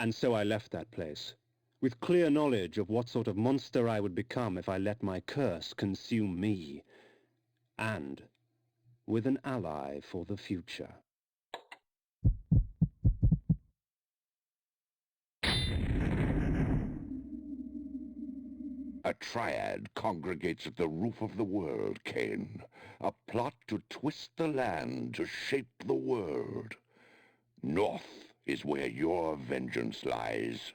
And so I left that place, with clear knowledge of what sort of monster I would become if I let my curse consume me, and with an ally for the future. A triad congregates at the roof of the world, Kain. A plot to twist the land, to shape the world. North is where your vengeance lies.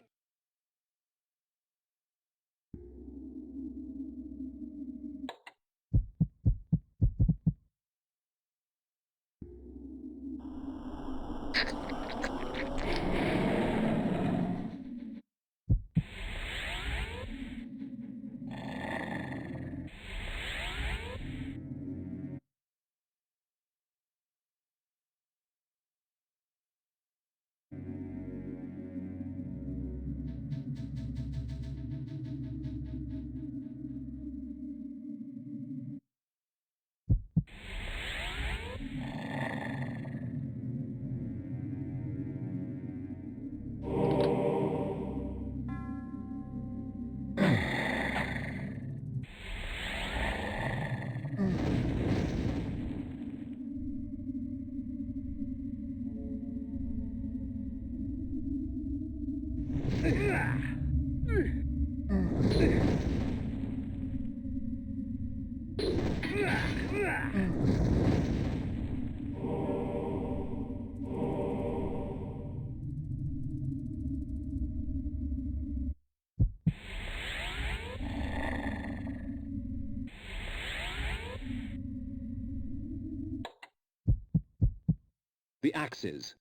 The axes.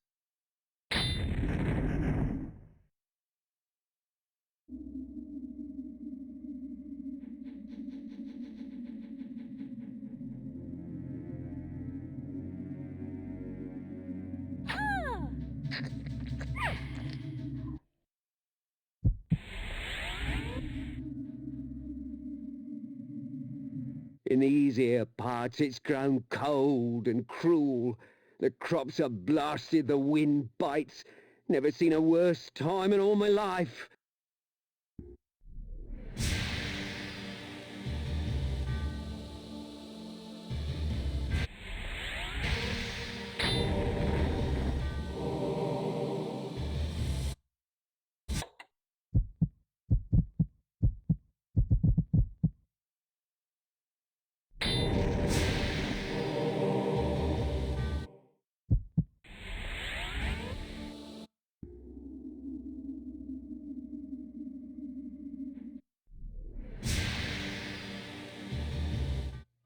In these here parts it's grown cold and cruel. The crops are blasted, the wind bites. Never seen a worse time in all my life.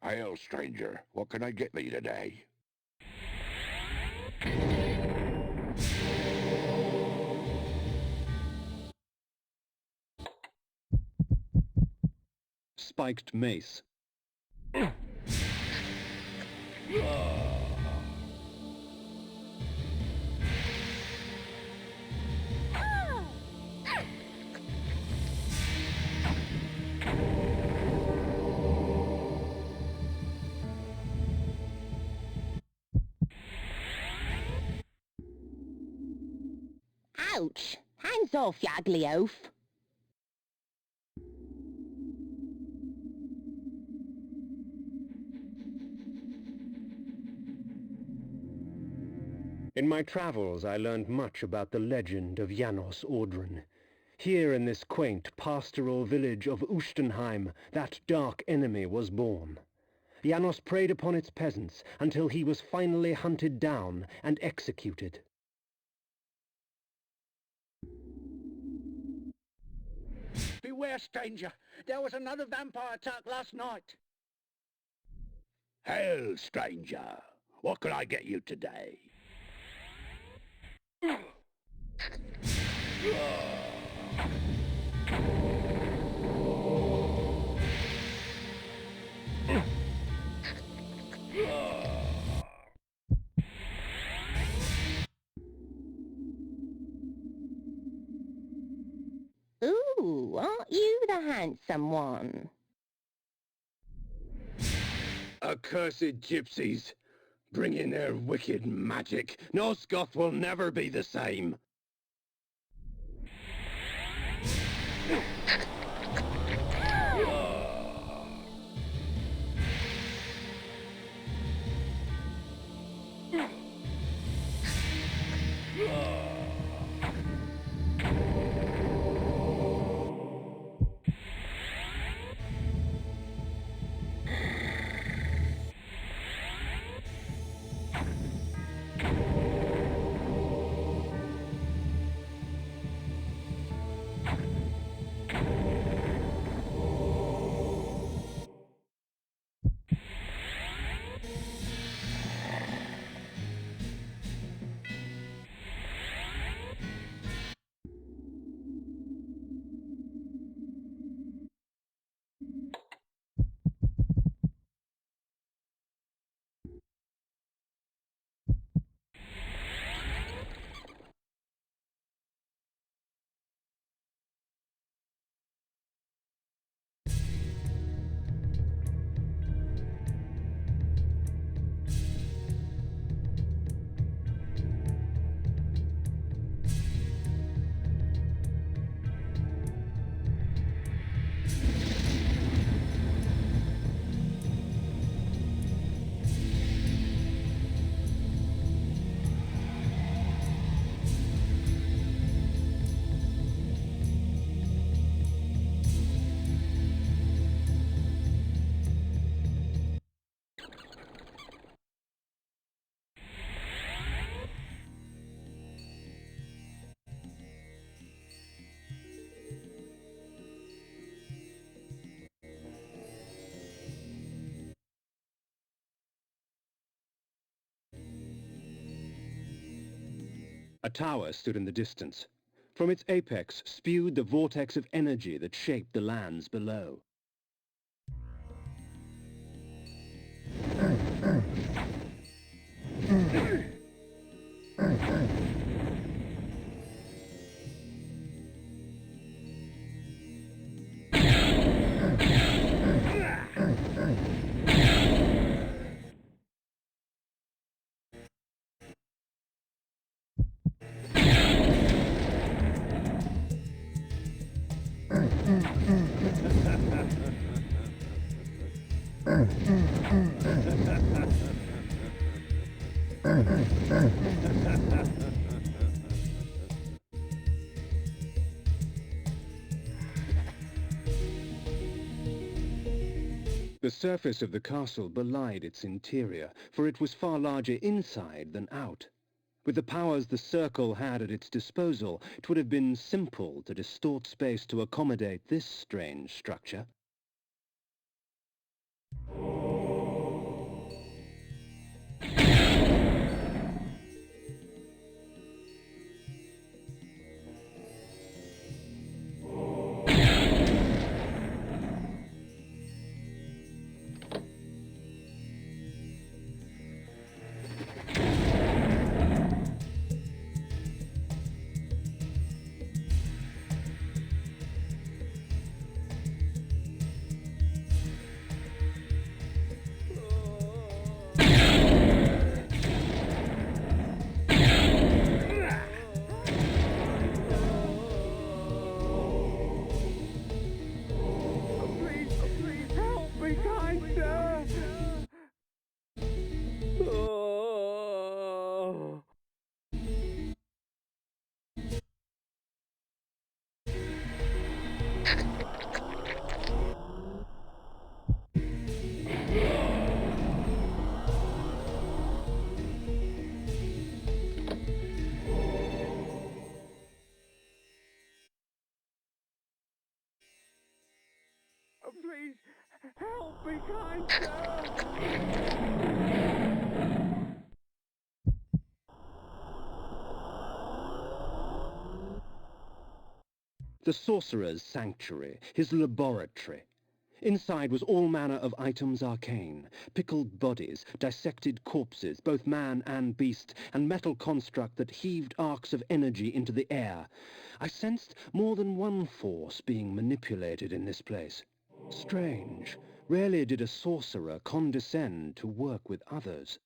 Hail, stranger. What can I get thee today? Spiked mace. Ouch! Hands off, you ugly oaf! In my travels I learned much about the legend of Janos Audron. Here in this quaint pastoral village of Ustenheim, that dark enemy was born. Janos preyed upon its peasants until he was finally hunted down and executed. Beware, stranger. There was another vampire attack last night. Hail, stranger. What can I get you today? Ooh, aren't you the handsome one? Accursed gypsies! Bring in their wicked magic. Nosgoth will never be the same. A tower stood in the distance. From its apex spewed the vortex of energy that shaped the lands below. The surface of the castle belied its interior, for it was far larger inside than out. With the powers the Circle had at its disposal, it would have been simple to distort space to accommodate this strange structure. Please, help me, kind sir! The sorcerer's sanctuary, his laboratory. Inside was all manner of items arcane, pickled bodies, dissected corpses, both man and beast, and metal construct that heaved arcs of energy into the air. I sensed more than one force being manipulated in this place. Strange. Rarely did a sorcerer condescend to work with others.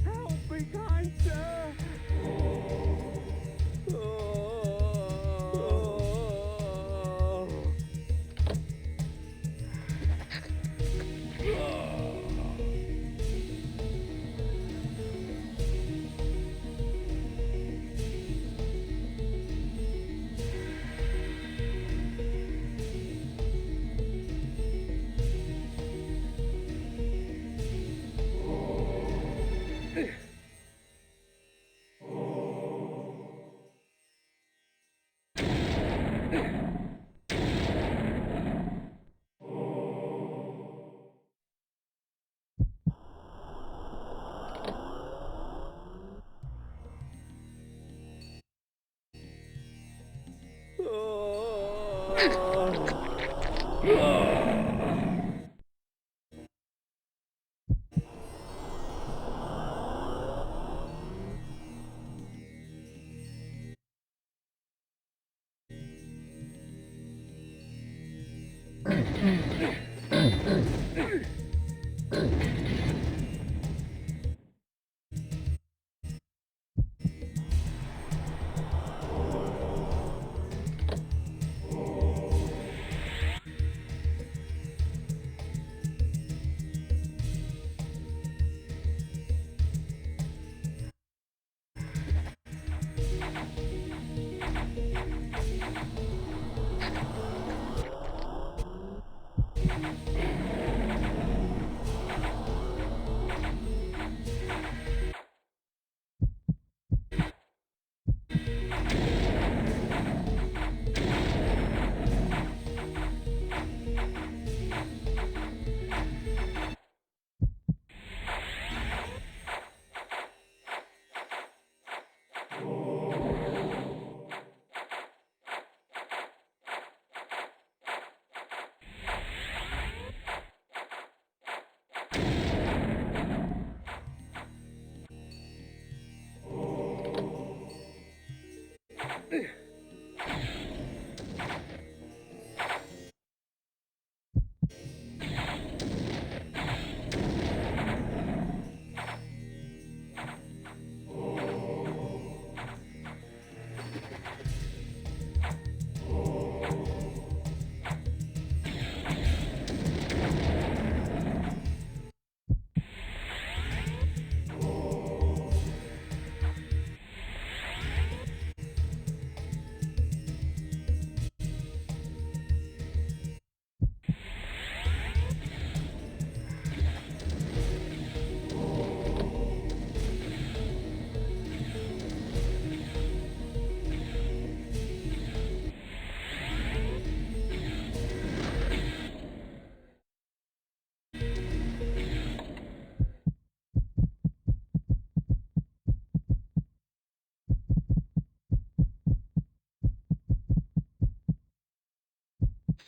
Help me, kind sir!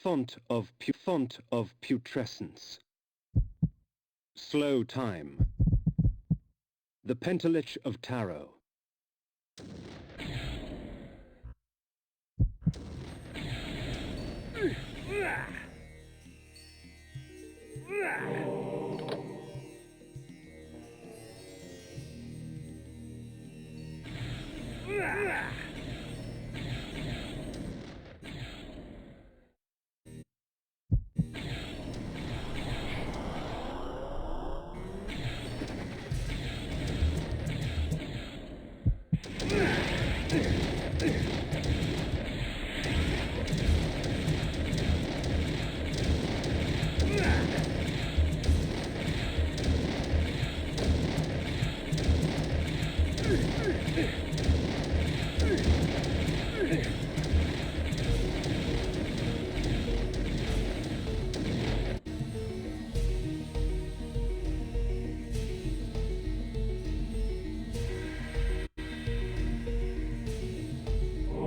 Font of putrescence. Slow time. The Pentalich of Tarot.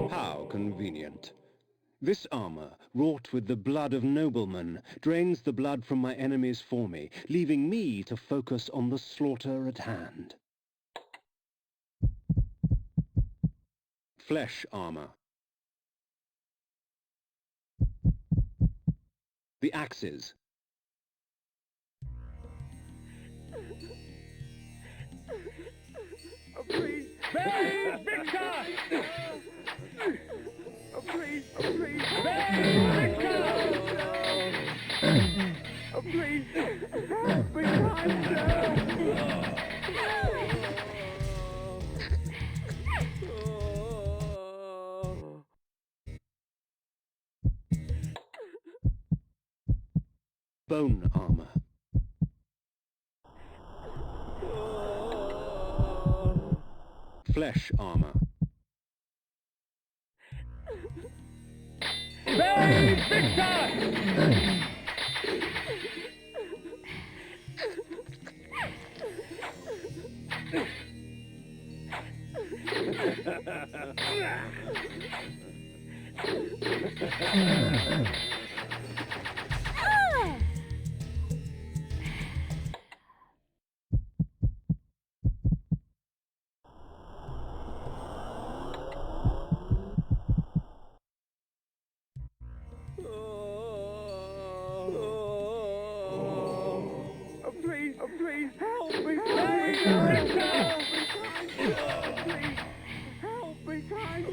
How convenient. This armor, wrought with the blood of noblemen, drains the blood from my enemies for me, leaving me to focus on the slaughter at hand. Flesh armor. The axes. Oh, please! Babe, Victor! Oh, please! Oh, please! Babe, Victor! Oh, please! Help me, kind sir! Bone armor. Flesh armor. Babe, Victor! Oh, please, help me, please, help me, kind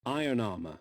Iron armor.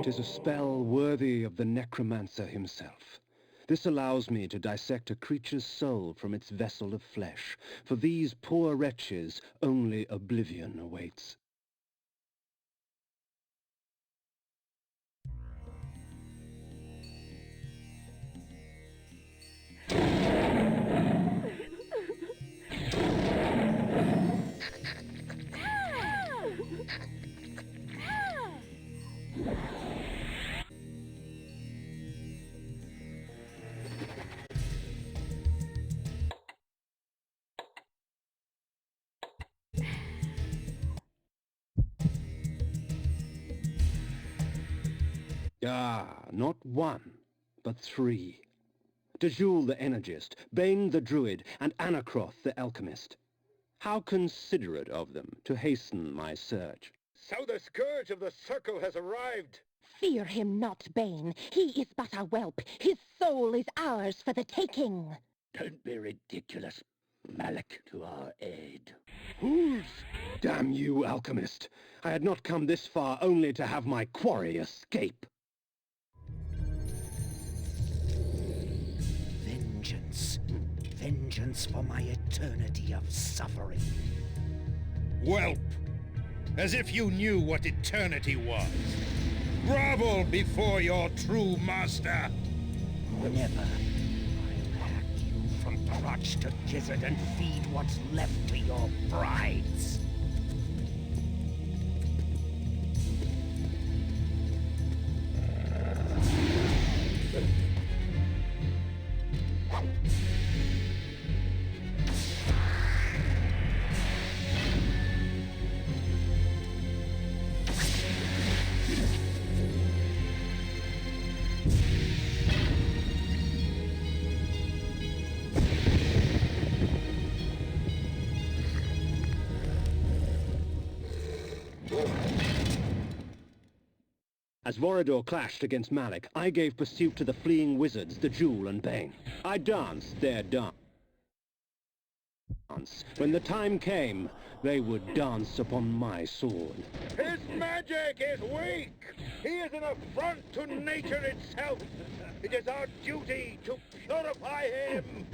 Tis a spell worthy of the necromancer himself. This allows me to dissect a creature's soul from its vessel of flesh. For these poor wretches, only oblivion awaits. Ah, not one, but three. Dejul the Energist, Bane the Druid, and Anacroth the Alchemist. How considerate of them to hasten my search. So the Scourge of the Circle has arrived. Fear him not, Bane. He is but a whelp. His soul is ours for the taking. Don't be ridiculous. Malik to our aid. Fools! Damn you, Alchemist! I had not come this far only to have my quarry escape. Vengeance. Vengeance for my eternity of suffering. Whelp! As if you knew what eternity was. Grovel before your true master! Never. I'll hack you from crotch to gizzard and feed what's left to your brides. As Vorador clashed against Malik, I gave pursuit to the fleeing wizards, Dejul and Bane. I danced their dance. When the time came, they would dance upon my sword. His magic is weak. He is an affront to nature itself. It is our duty to purify him.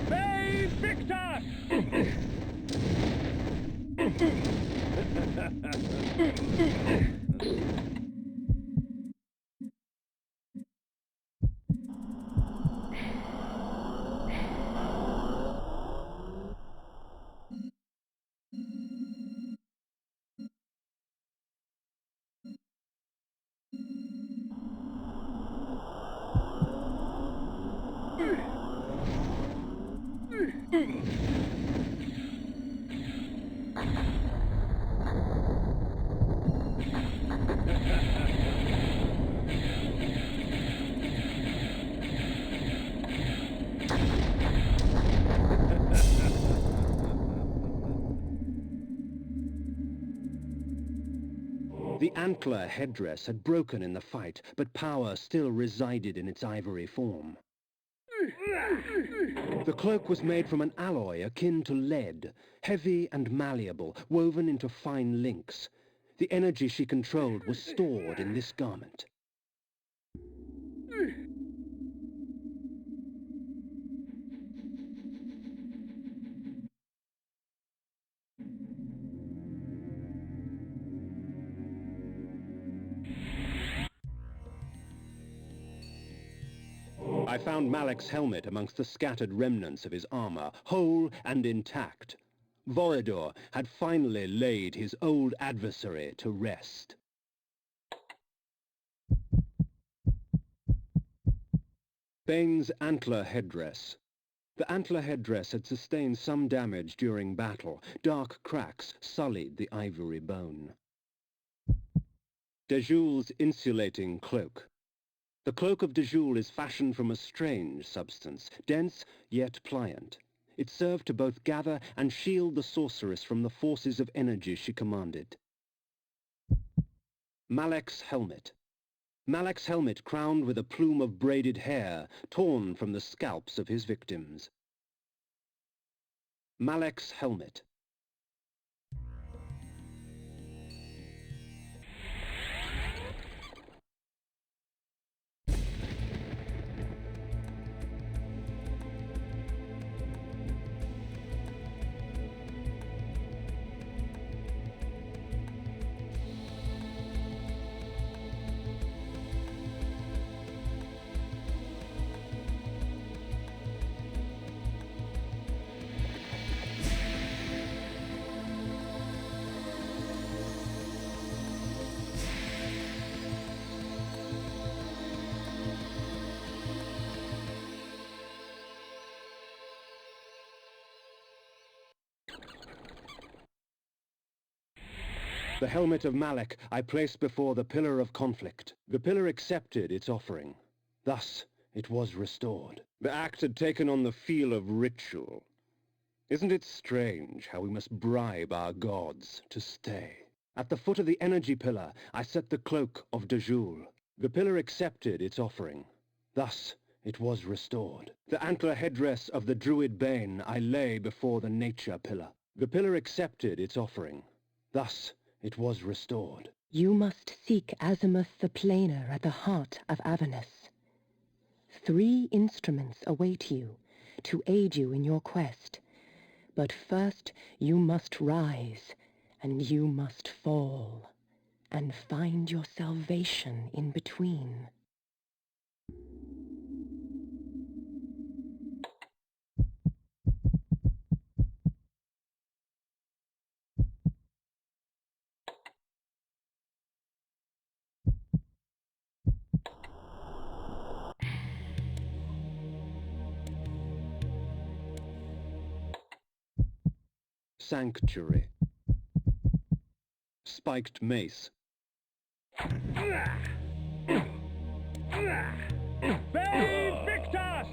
Bay Victor! The antler headdress had broken in the fight, but power still resided in its ivory form. The cloak was made from an alloy akin to lead, heavy and malleable, woven into fine links. The energy she controlled was stored in this garment. I found Malik's helmet amongst the scattered remnants of his armor, whole and intact. Vorador had finally laid his old adversary to rest. Bane's antler headdress. The antler headdress had sustained some damage during battle. Dark cracks sullied the ivory bone. Dejul's insulating cloak. The cloak of Dejul is fashioned from a strange substance, dense yet pliant. It served to both gather and shield the sorceress from the forces of energy she commanded. Malek's helmet. Malek's helmet crowned with a plume of braided hair torn from the scalps of his victims. Malek's helmet. The helmet of Malek I placed before the Pillar of Conflict. The Pillar accepted its offering. Thus, it was restored. The act had taken on the feel of ritual. Isn't it strange how we must bribe our gods to stay? At the foot of the energy pillar, I set the cloak of Dajul. The pillar accepted its offering. Thus, it was restored. The antler headdress of the druid Bane I lay before the nature pillar. The pillar accepted its offering. Thus, it was restored. You must seek Azimuth the Planer at the heart of Avernus. 3 instruments await you to aid you in your quest. But first you must rise, and you must fall, and find your salvation in between. Sanctuary. Spiked mace. Bane Victus!